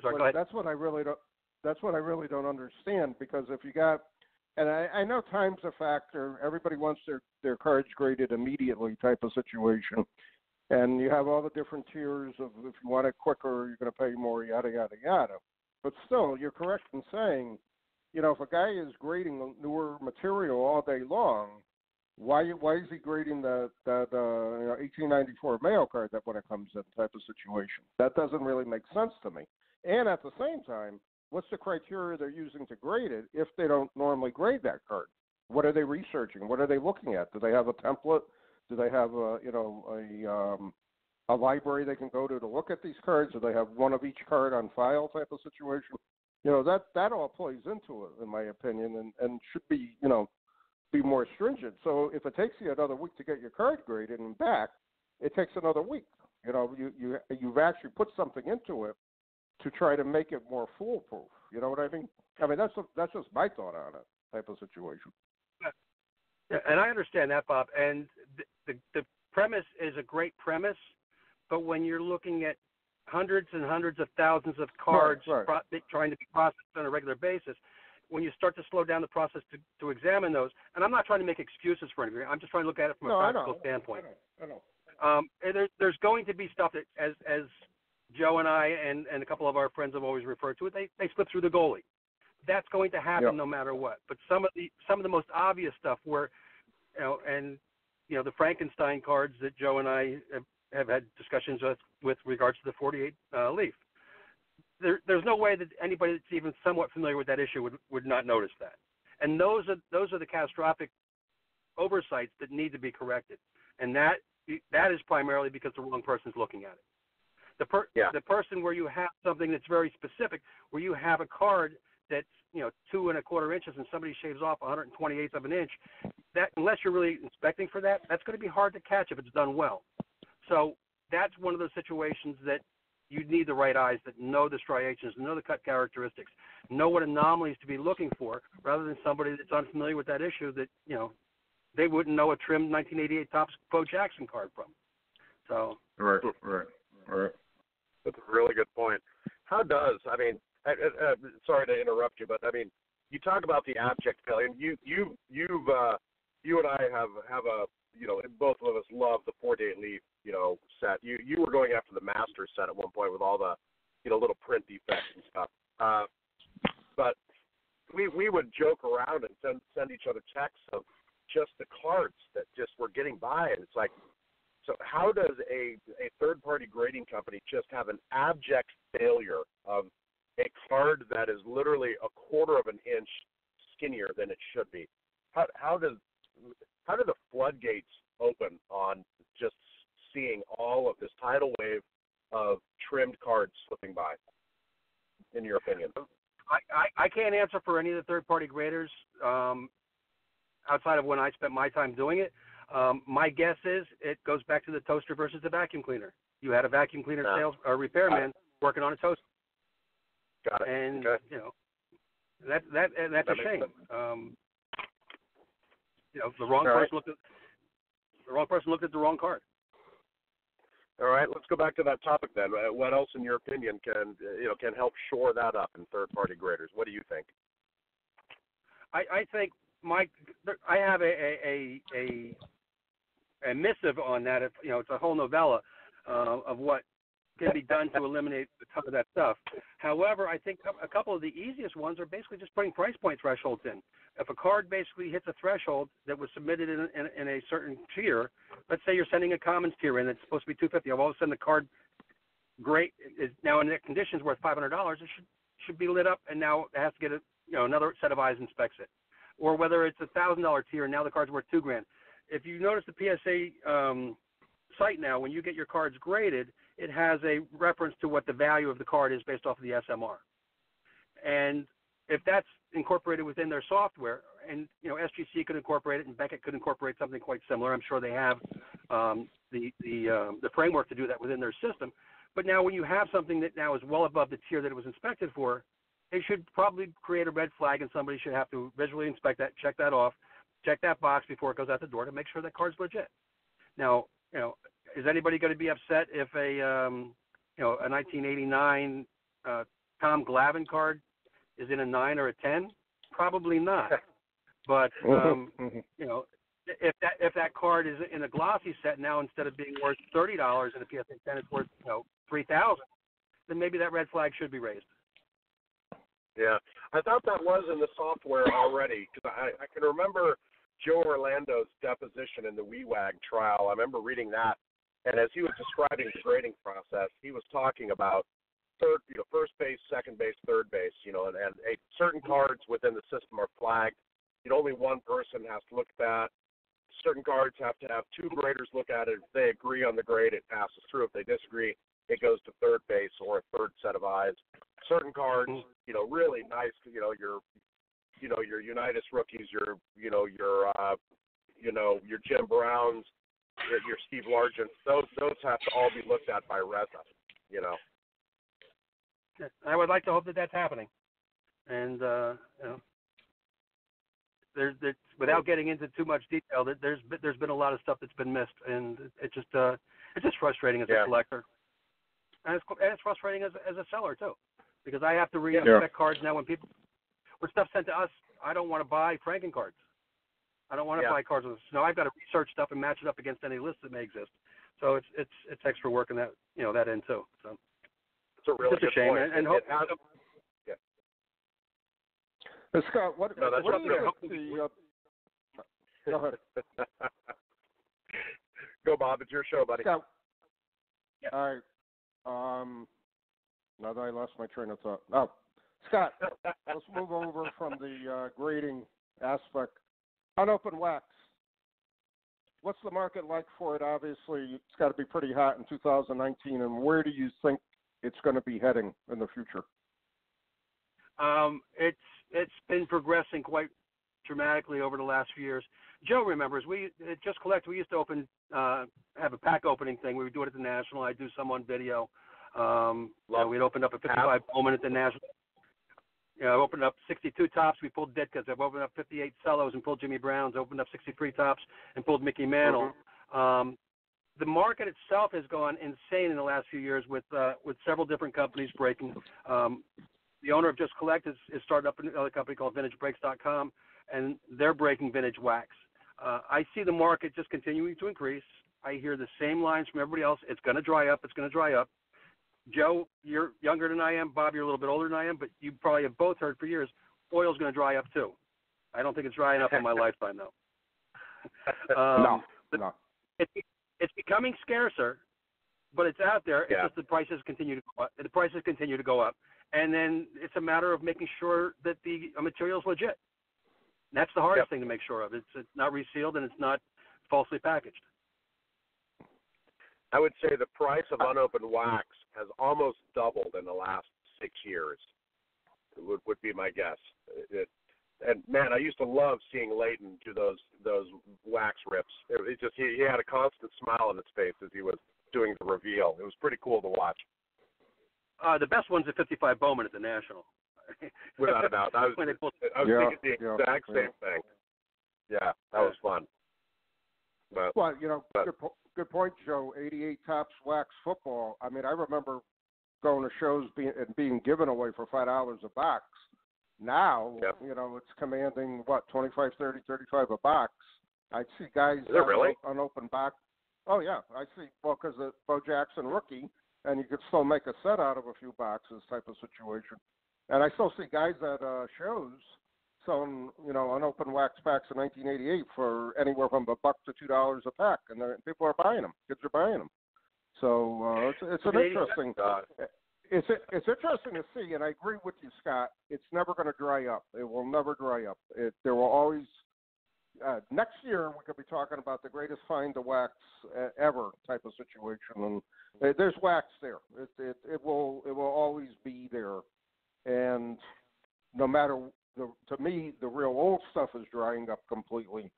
sorry, go ahead. That's what I really don't understand, because if you got, and I know time's a factor. Everybody wants their cards graded immediately type of situation. And you have all the different tiers of if you want it quicker, you're going to pay more, yada, yada, yada. But still, you're correct in saying, if a guy is grading newer material all day long, why is he grading the 1894 mail card when it comes in type of situation? That doesn't really make sense to me. And at the same time, what's the criteria they're using to grade it if they don't normally grade that card? What are they researching? What are they looking at? Do they have a template? Do they have a library they can go to look at these cards? Do they have one of each card on file type of situation? That all plays into it, in my opinion, and should be, be more stringent. So if it takes you another week to get your card graded and back, it takes another week. You've actually put something into it to try to make it more foolproof. You know what I mean? I mean, that's just my thought on it type of situation. Yeah, and I understand that, Bob. And the premise is a great premise, but when you're looking at hundreds and hundreds of thousands of cards Right. trying to be processed on a regular basis. When you start to slow down the process to examine those, and I'm not trying to make excuses for anything. I'm just trying to look at it from a practical standpoint. I know. There's going to be stuff that, as Joe and I and a couple of our friends have always referred to it, they slip through the goalie. That's going to happen no matter what. But some of the most obvious stuff where, the Frankenstein cards that Joe and I have had discussions with regards to the 48 Leaf. There's no way that anybody that's even somewhat familiar with that issue would not notice that. And those are the catastrophic oversights that need to be corrected. And that is primarily because the wrong person's looking at it. The person where you have something that's very specific, where you have a card that's 2 1/4 inches and somebody shaves off 128th of an inch, that unless you're really inspecting for that, that's going to be hard to catch if it's done well. So that's one of those situations that you need the right eyes that know the striations, know the cut characteristics, know what anomalies to be looking for, rather than somebody that's unfamiliar with that issue that they wouldn't know a trimmed 1988 Topps Bo Jackson card from. So Right. That's a really good point. How does sorry to interrupt you, but you talk about the abject failure. And you and I have a both of us love the 48 Leaf set. You were going after the master set at one point with all the little print defects and stuff. But we would joke around and send each other texts of just the cards that just were getting by, and it's like, so how does a third-party grading company just have an abject failure of a card that is literally 1/4 of an inch skinnier than it should be? How do the floodgates open on just seeing all of this tidal wave of trimmed cards slipping by, in your opinion? I can't answer for any of the third-party graders outside of when I spent my time doing it. My guess is it goes back to the toaster versus the vacuum cleaner. You had a vacuum cleaner repairman working on a toaster. Got it. And okay. that's a shame. The wrong person looked at the wrong card. All right, let's go back to that topic then. What else, in your opinion, can help shore that up in third-party graders? What do you think? I think I have a missive on that. It's a whole novella of what can be done to eliminate a ton of that stuff. However, I think a couple of the easiest ones are basically just putting price point thresholds in. If a card basically hits a threshold that was submitted in a certain tier, let's say you're sending a commons tier in that's supposed to be $250. All of a sudden the card is now in conditions worth $500. It should be lit up, and now it has to get another set of eyes inspects it. Or whether it's a $1,000 tier and now the card's worth $2,000. If you notice the PSA site now, when you get your cards graded, it has a reference to what the value of the card is based off of the SMR. And if that's incorporated within their software, and SGC could incorporate it, and Beckett could incorporate something quite similar. I'm sure they have the framework to do that within their system. But now, when you have something that now is well above the tier that it was inspected for, it should probably create a red flag, and somebody should have to visually inspect that, check that off, check that box before it goes out the door to make sure that card's legit. Now, is anybody going to be upset if a 1989 Tom Glavine card is in a 9 or a 10? Probably not. But if that card is in a glossy set now, instead of being worth $30 in a PSA 10, it's worth $3,000. Then maybe that red flag should be raised. Yeah, I thought that was in the software already, because I can remember Joe Orlando's deposition in the WeWag trial. I remember reading that, and as he was describing the grading process, he was talking about first base, second base, third base, and certain cards within the system are flagged. Only one person has to look at that. Certain cards have to have two graders look at it. If they agree on the grade, it passes through. If they disagree, it goes to third base or a third set of eyes. Certain cards, really nice, your Unitas rookies, your Jim Browns, your Steve Largent, those have to all be looked at by Reza, I would like to hope that that's happening. And, there's without getting into too much detail, there's been a lot of stuff that's been missed, and it's just frustrating as a collector. and it's frustrating as a seller too, because I have to reinspect cards now when stuff sent to us. I don't want to buy Franken cards. I don't want to buy cards with this. No, I've got to research stuff and match it up against any list that may exist. So it's extra work in that that end too. So it's a really good shame. point. And Scott, what do you think go ahead. Go, Bob. It's your show, buddy. Scott, all right. Now that I lost my train of thought. Oh, Scott, let's move over from the grading aspect. Unopened wax. What's the market like for it? Obviously, it's got to be pretty hot in 2019. And where do you think it's going to be heading in the future? It's been progressing quite dramatically over the last few years. Joe remembers we just collect. We used to have a pack opening thing. We would do it at the National. I'd do some on video. We'd opened up a 55 Bowman at the National. I opened up 62 tops. We pulled Ditkas. I've opened up 58 Cellos and pulled Jimmy Browns. I opened up 63 tops and pulled Mickey Mantle. Mm-hmm. The market itself has gone insane in the last few years with several different companies breaking. The owner of Just Collect is started up another company called VintageBreaks.com, and they're breaking vintage wax. I see the market just continuing to increase. I hear the same lines from everybody else. It's going to dry up. It's going to dry up. Joe, you're younger than I am. Bob, you're a little bit older than I am, but you probably have both heard for years, oil's going to dry up too. I don't think it's drying up in my lifetime, though. No. It's becoming scarcer, but it's out there. It's just the prices continue to go up. The prices continue to go up. And then it's a matter of making sure that the material is legit. That's the hardest thing to make sure of. It's not resealed and it's not falsely packaged. I would say the price of unopened wax has almost doubled in the last 6 years. Would be my guess. And man, I used to love seeing Leighton do those wax rips. It just he had a constant smile on his face as he was doing the reveal. It was pretty cool to watch. The best one's a 55 Bowman at the National. Without a doubt. I was thinking the exact same thing. Yeah, that was fun. But, well, good point, Joe. 88 Tops Wax Football. I mean, I remember going to shows being given away for $5 a box. Now, it's commanding, 25, 30, 35 a box. I see guys unopened box. Oh, yeah. I see, because the Bo Jackson rookie, and you could still make a set out of a few boxes type of situation. And I still see guys at shows selling, unopened wax packs in 1988 for anywhere from $1 to $2 a pack, and people are buying them. Kids are buying them. So it's an interesting. It's interesting to see, and I agree with you, Scott. It's never going to dry up. It will never dry up. There will always. Next year, we could be talking about the greatest find of wax ever type of situation, and there's wax there. It will always be there, and no matter. To me, the real old stuff is drying up completely.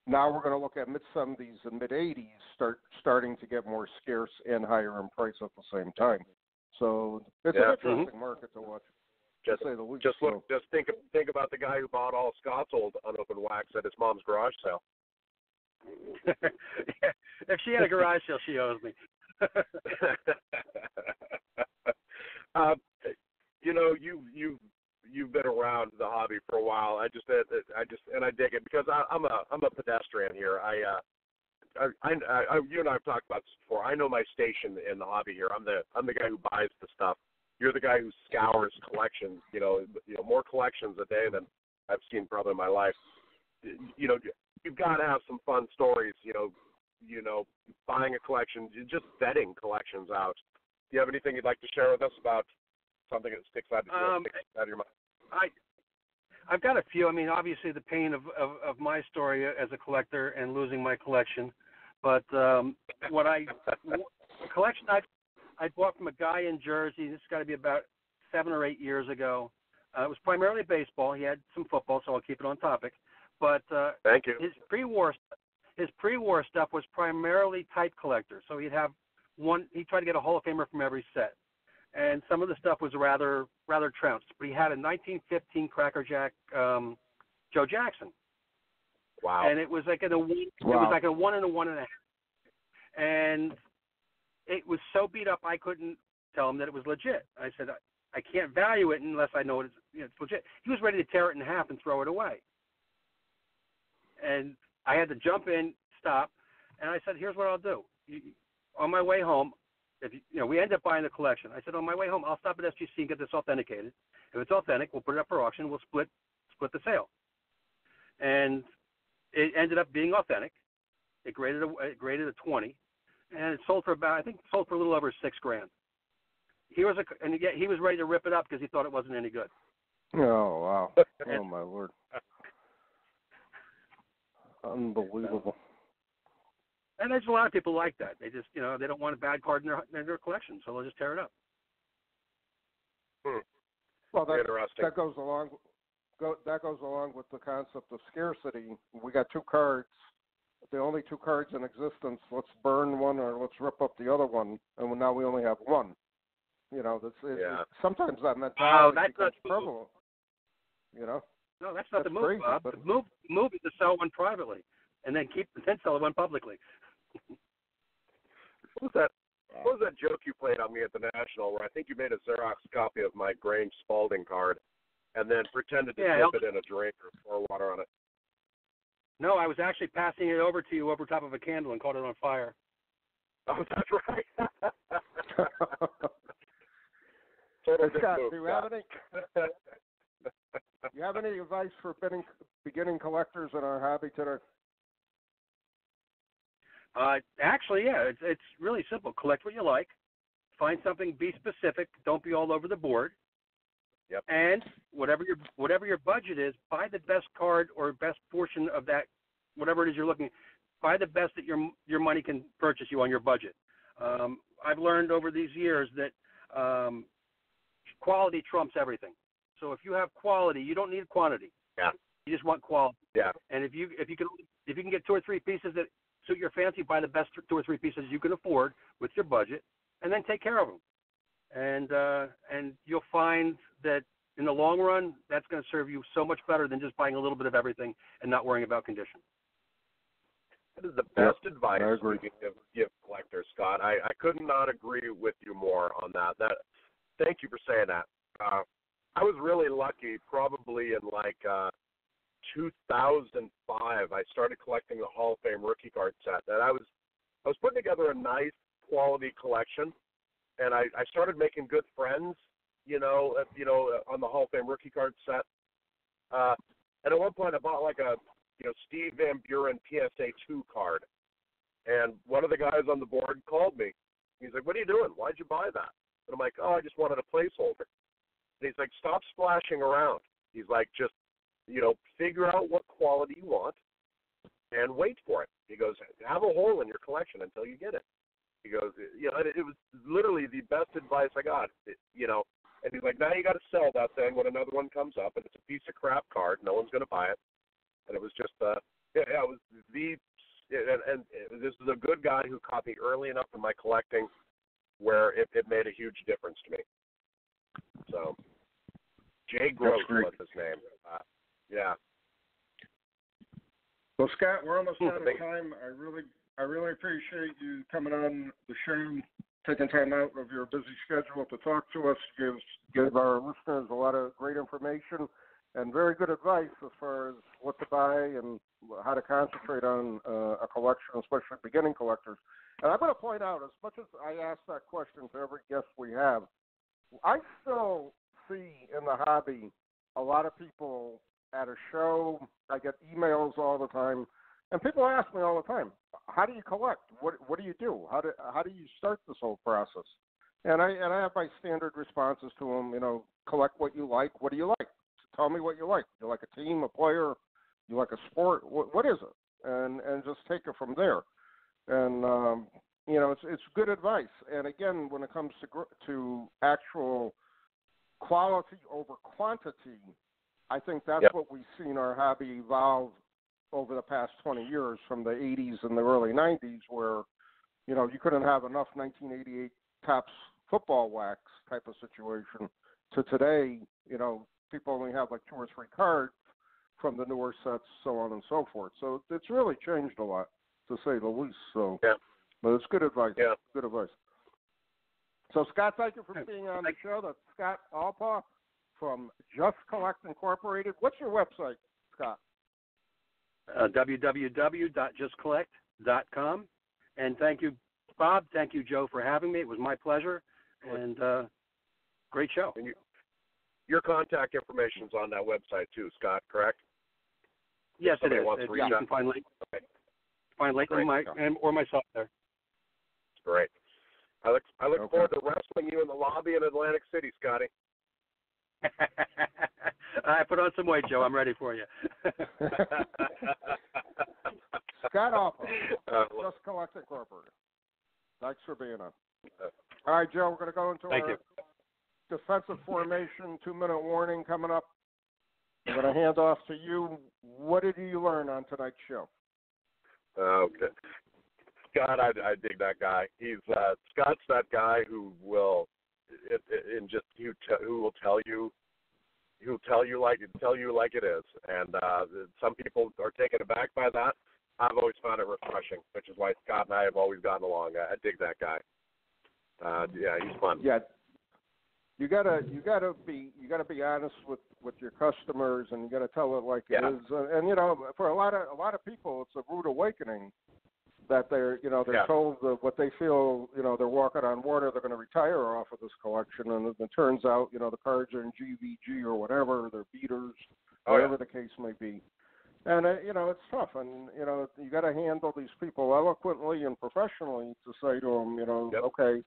Now we're going to look at mid-70s and mid-80s starting to get more scarce and higher in price at the same time. So it's an interesting market to watch. Just think about the guy who bought all Scott's old unopened wax at his mom's garage sale. If she had a garage sale, she owes me. You've been around the hobby for a while. I dig it because I'm a pedestrian here. You and I have talked about this before. I know my station in the hobby here. I'm the guy who buys the stuff. You're the guy who scours collections. More collections a day than I've seen probably in my life. You've got to have some fun stories. Buying a collection, just vetting collections out. Do you have anything you'd like to share with us about something that sticks out of your mind? I've got a few. I mean, obviously the pain of my story as a collector and losing my collection, but collection I bought from a guy in Jersey. This has got to be about 7 or 8 years ago. It was primarily baseball. He had some football, so I'll keep it on topic. But thank you. His pre-war stuff was primarily type collector. So he'd have one. He tried to get a Hall of Famer from every set. And some of the stuff was rather trounced. But he had a 1915 Cracker Jack Joe Jackson. Wow! And it was like a 1 and a 1.5. And it was so beat up I couldn't tell him that it was legit. I said, I can't value it unless I know it's legit. He was ready to tear it in half and throw it away. And I had to jump in, stop, and I said, here's what I'll do. On my way home, we ended up buying the collection. I said, on my way home, I'll stop at SGC and get this authenticated. If it's authentic, we'll put it up for auction. We'll split the sale. And it ended up being authentic. It graded a 20, and it sold for a little over $6,000. He was ready to rip it up because he thought it wasn't any good. Oh wow! Oh my Lord! Unbelievable. And there's a lot of people like that. They just, they don't want a bad card in their collection, so they'll just tear it up. Well, interesting. That goes along with the concept of scarcity. We got two cards, the only two cards in existence. Let's burn one or let's rip up the other one, and now we only have one. Sometimes that mentality becomes prevalent. No, that's not the move, crazy, Bob. but... The move is to sell one privately, and then sell one publicly. What was that joke you played on me at the National where I think you made a Xerox copy of my Grange Spalding card and then pretended to dip it in a drink or pour water on it? No, I was actually passing it over to you over top of a candle and caught it on fire. Oh, that's right. Scott, do you have any advice for beginning collectors in our hobby today? Actually, yeah, it's really simple. Collect what you like. Find something. Be specific. Don't be all over the board. Yep. And whatever your budget is, buy the best card or best portion of that, whatever it is you're looking. Buy the best that your money can purchase you on your budget. I've learned over these years that quality trumps everything. So if you have quality, you don't need quantity. Yeah. You just want quality. Yeah. And if you can get two or three pieces that suit your fancy, buy the best two or three pieces you can afford with your budget, and then take care of them. And you'll find that in the long run, that's going to serve you so much better than just buying a little bit of everything and not worrying about condition. That is the best advice you can give collectors, Scott. I could not agree with you more on that. Thank you for saying that. I was really lucky. Probably in 2005, I started collecting the Hall of Fame rookie card set. And I was putting together a nice quality collection, and I started making good friends. On the Hall of Fame rookie card set. And at one point, I bought a Steve Van Buren PSA 2 card. And one of the guys on the board called me. He's like, "What are you doing? Why'd you buy that?" And I'm like, "Oh, I just wanted a placeholder." And he's like, "Stop splashing around." He's like, "Just, figure out what quality you want and wait for it." He goes, "Have a hole in your collection until you get it." He goes, it was literally the best advice I got, And he's like, "Now you got to sell that thing when another one comes up, and it's a piece of crap card. No one's going to buy it." And it was just, it was and this is a good guy who caught me early enough in my collecting where it made a huge difference to me. So, Jay Gross was his name. Yeah. Well, Scott, we're almost out of time. I really appreciate you coming on the show, taking time out of your busy schedule to talk to us, give our listeners a lot of great information and very good advice as far as what to buy and how to concentrate on a collection, especially beginning collectors. And I'm going to point out, as much as I ask that question to every guest we have, I still see in the hobby a lot of people at a show. I get emails all the time, and people ask me all the time, "How do you collect? What do you do? How do you start this whole process?" And I have my standard responses to them. Collect what you like. What do you like? Tell me what you like. You like a team, a player? You like a sport? What is it? And just take it from there. And it's good advice. And again, when it comes to actual quality over quantity, I think that's what we've seen our hobby evolve over the past 20 years, from the 80s and the early 90s, where you couldn't have enough 1988 Topps football wax type of situation, to today, people only have 2 or 3 cards from the newer sets, so on and so forth. So it's really changed a lot, to say the least. So, but it's good advice. Yeah. Good advice. So, Scott, thank you for being on the show. That's Scott Alpa from Just Collect Incorporated. What's your website, Scott? www.justcollect.com. And thank you, Bob. Thank you, Joe, for having me. It was my pleasure. And great show. And your contact information is on that website too, Scott, correct? Yes, it is. You can find Leighton or myself there. Great. I look forward to wrestling you in the lobby in Atlantic City, Scotty. I put on some weight, Joe. I'm ready for you. Scott Alpa, Just Collect Incorporated. Thanks for being on. All right, Joe, we're going to go into our defensive formation, 2-minute warning coming up. I'm going to hand off to you. What did you learn on tonight's show? Okay. Scott, I dig that guy. He's Scott's that guy who will who will tell you like it is. And some people are taken aback by that. I've always found it refreshing, which is why Scott and I have always gotten along. I dig that guy. Yeah, he's fun. Yeah. You gotta be honest with your customers, and you gotta tell it like it is. And for a lot of people, it's a rude awakening that they're told that what they feel they're walking on water. They're going to retire off of this collection, and it turns out the cards are in GVG or whatever. They're beaters, whatever the case may be. And it's tough, and you got to handle these people eloquently and professionally to say to them, okay.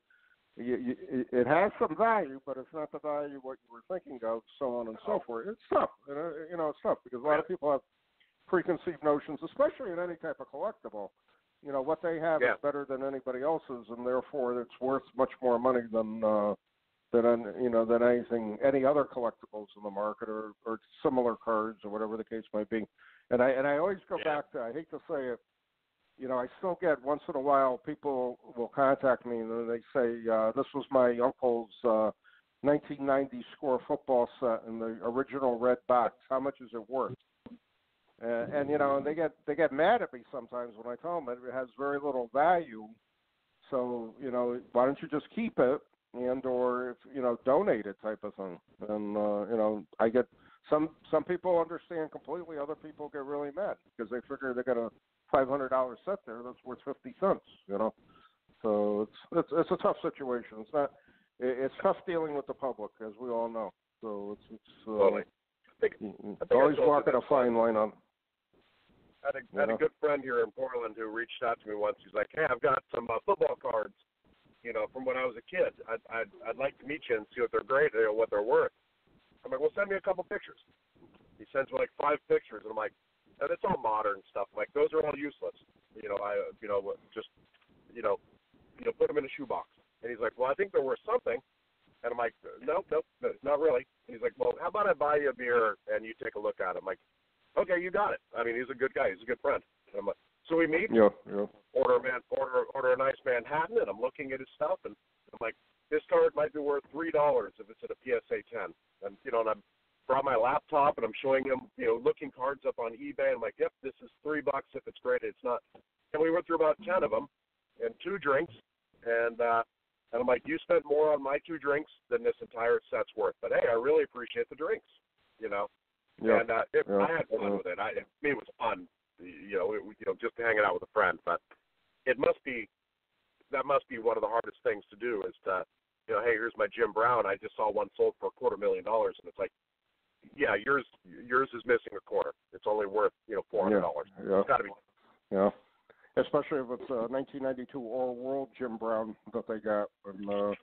It has some value, but it's not the value what you were thinking of, so on and so forth. It's tough. It's tough because a lot of people have preconceived notions, especially in any type of collectible. What they have is better than anybody else's, and therefore it's worth much more money than anything, any other collectibles in the market or similar cards or whatever the case might be. And I always go back to, I hate to say it, I still get once in a while people will contact me and they say, this was my uncle's 1990 score football set in the original red box. How much is it worth? And they get mad at me sometimes when I tell them that it has very little value. So, why don't you just keep it and or donate it type of thing. And I get some people understand completely, other people get really mad because they figure they got a $500 set there that's worth 50 cents, So it's a tough situation. It's tough dealing with the public, as we all know. So it's totally. I think always walking a fine line on. I had a good friend here in Portland who reached out to me once. He's like, "Hey, I've got some football cards, from when I was a kid. I'd like to meet you and see what they're great, what they're worth." I'm like, "Well, send me a couple pictures." He sends me like 5 pictures, and I'm like, and it's all modern stuff. I'm like, those are all useless. Put them in a shoebox. And he's like, "Well, I think they're worth something." And I'm like, nope, not really. And he's like, "Well, how about I buy you a beer and you take a look at it?" I'm like, "Okay, you got it." I mean, he's a good guy. He's a good friend. And I'm like, so we meet. Yeah. Order a nice Manhattan, and I'm looking at his stuff, and I'm like, this card might be worth $3 if it's at a PSA 10. And and I brought my laptop, and I'm showing him, looking cards up on eBay. I'm like, yep, this is $3 if it's great. It's not. And we went through about 10 of them, and 2 drinks, and I'm like, you spent more on my 2 drinks than this entire set's worth. But hey, I really appreciate the drinks, Yeah. And I had fun with it. It was fun, just hanging out with a friend. But that must be one of the hardest things to do is to, hey, here's my Jim Brown. I just saw one sold for $250,000, and it's like, yeah, yours is missing a quarter. It's only worth $400. Yeah. It's got to be. Yeah. Especially if it's a 1992 All World Jim Brown that they got, and they're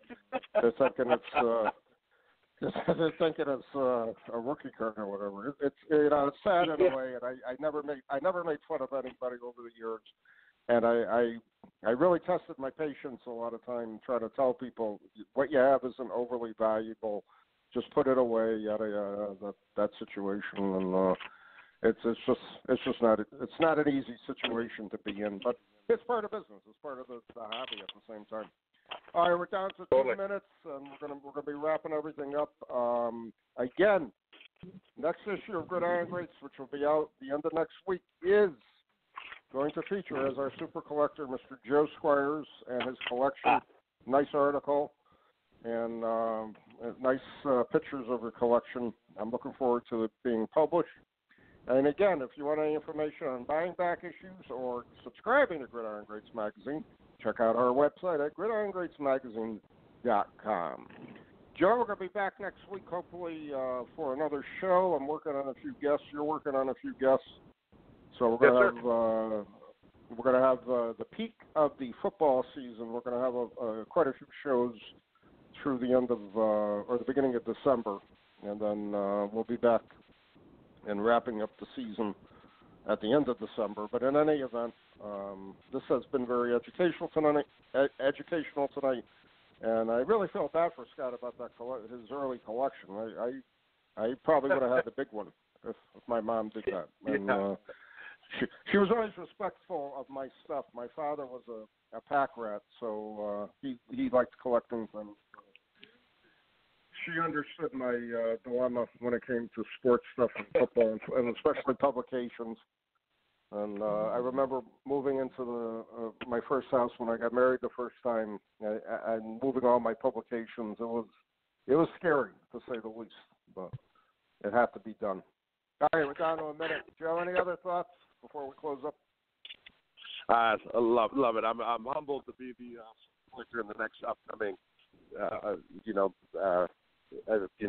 thinking it's a rookie card or whatever. It's sad in a way, and I never made fun of anybody over the years, and I really tested my patience a lot of time trying to tell people what you have isn't overly valuable. Just put it away, yada yada. That situation, and it's just not an easy situation to be in, but it's part of business. It's part of the hobby at the same time. All right, we're down to 2 minutes, and we're gonna be wrapping everything up. Again, next issue of Gridiron Greats, which will be out the end of next week, is going to feature, as our super collector, Mr. Joe Squires and his collection. Nice article. and nice pictures of her collection. I'm looking forward to it being published. And again, if you want any information on buying back issues or subscribing to Gridiron Greats magazine, check out our website at gridirongreatsmagazine.com. Joe, we're going to be back next week, hopefully, for another show. I'm working on a few guests. You're working on a few guests. So we're going to have the peak of the football season. We're going to have quite a few shows through the end of or the beginning of December, and then we'll be back and wrapping up the season at the end of December. But in any event, this has been very educational tonight. And I really felt bad for Scott about that his early collection. I probably would have had the big one if my mom did that. And she was always respectful of my stuff. My father was a pack rat, so he liked collecting things. She understood my dilemma when it came to sports stuff and football, and especially publications. And I remember moving into my first house when I got married the first time, and moving all my publications. It was scary, to say the least, but it had to be done. All right, we're down to a minute. Joe, any other thoughts before we close up? I love it. I'm humbled to be the collector in the next upcoming,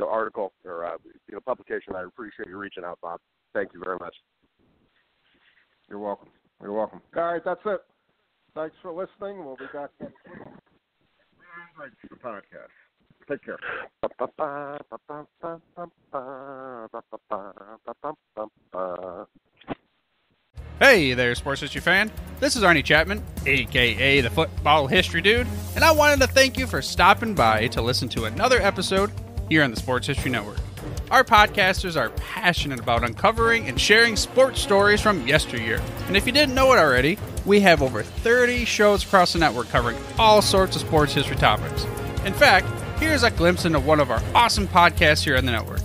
article or publication. I appreciate you reaching out, Bob. Thank you very much. You're welcome. All right, that's it. Thanks for listening. We'll be back next week. The podcast. Take care. Hey there, sports history fan. This is Arnie Chapman, a.k.a. the Football History Dude, and I wanted to thank you for stopping by to listen to another episode here on the Sports History Network. Our podcasters are passionate about uncovering and sharing sports stories from yesteryear. And if you didn't know it already, we have over 30 shows across the network covering all sorts of sports history topics. In fact, here's a glimpse into one of our awesome podcasts here on the network.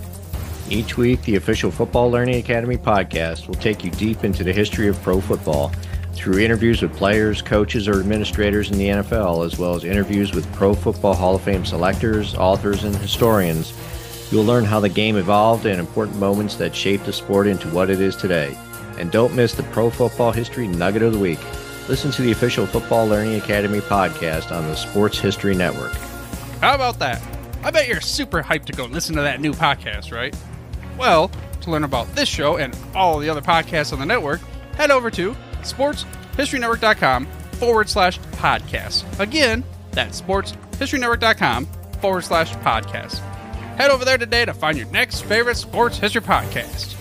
Each week, the official Football Learning Academy podcast will take you deep into the history of pro football through interviews with players, coaches, or administrators in the NFL, as well as interviews with Pro Football Hall of Fame selectors, authors, and historians. You'll learn how the game evolved and important moments that shaped the sport into what it is today. And don't miss the Pro Football History Nugget of the Week. Listen to the official Football Learning Academy podcast on the Sports History Network. How about that? I bet you're super hyped to go listen to that new podcast, right? Well, to learn about this show and all the other podcasts on the network, head over to sportshistorynetwork.com/podcast. Again, that's sportshistorynetwork.com/podcast. Head over there today to find your next favorite sports history podcast.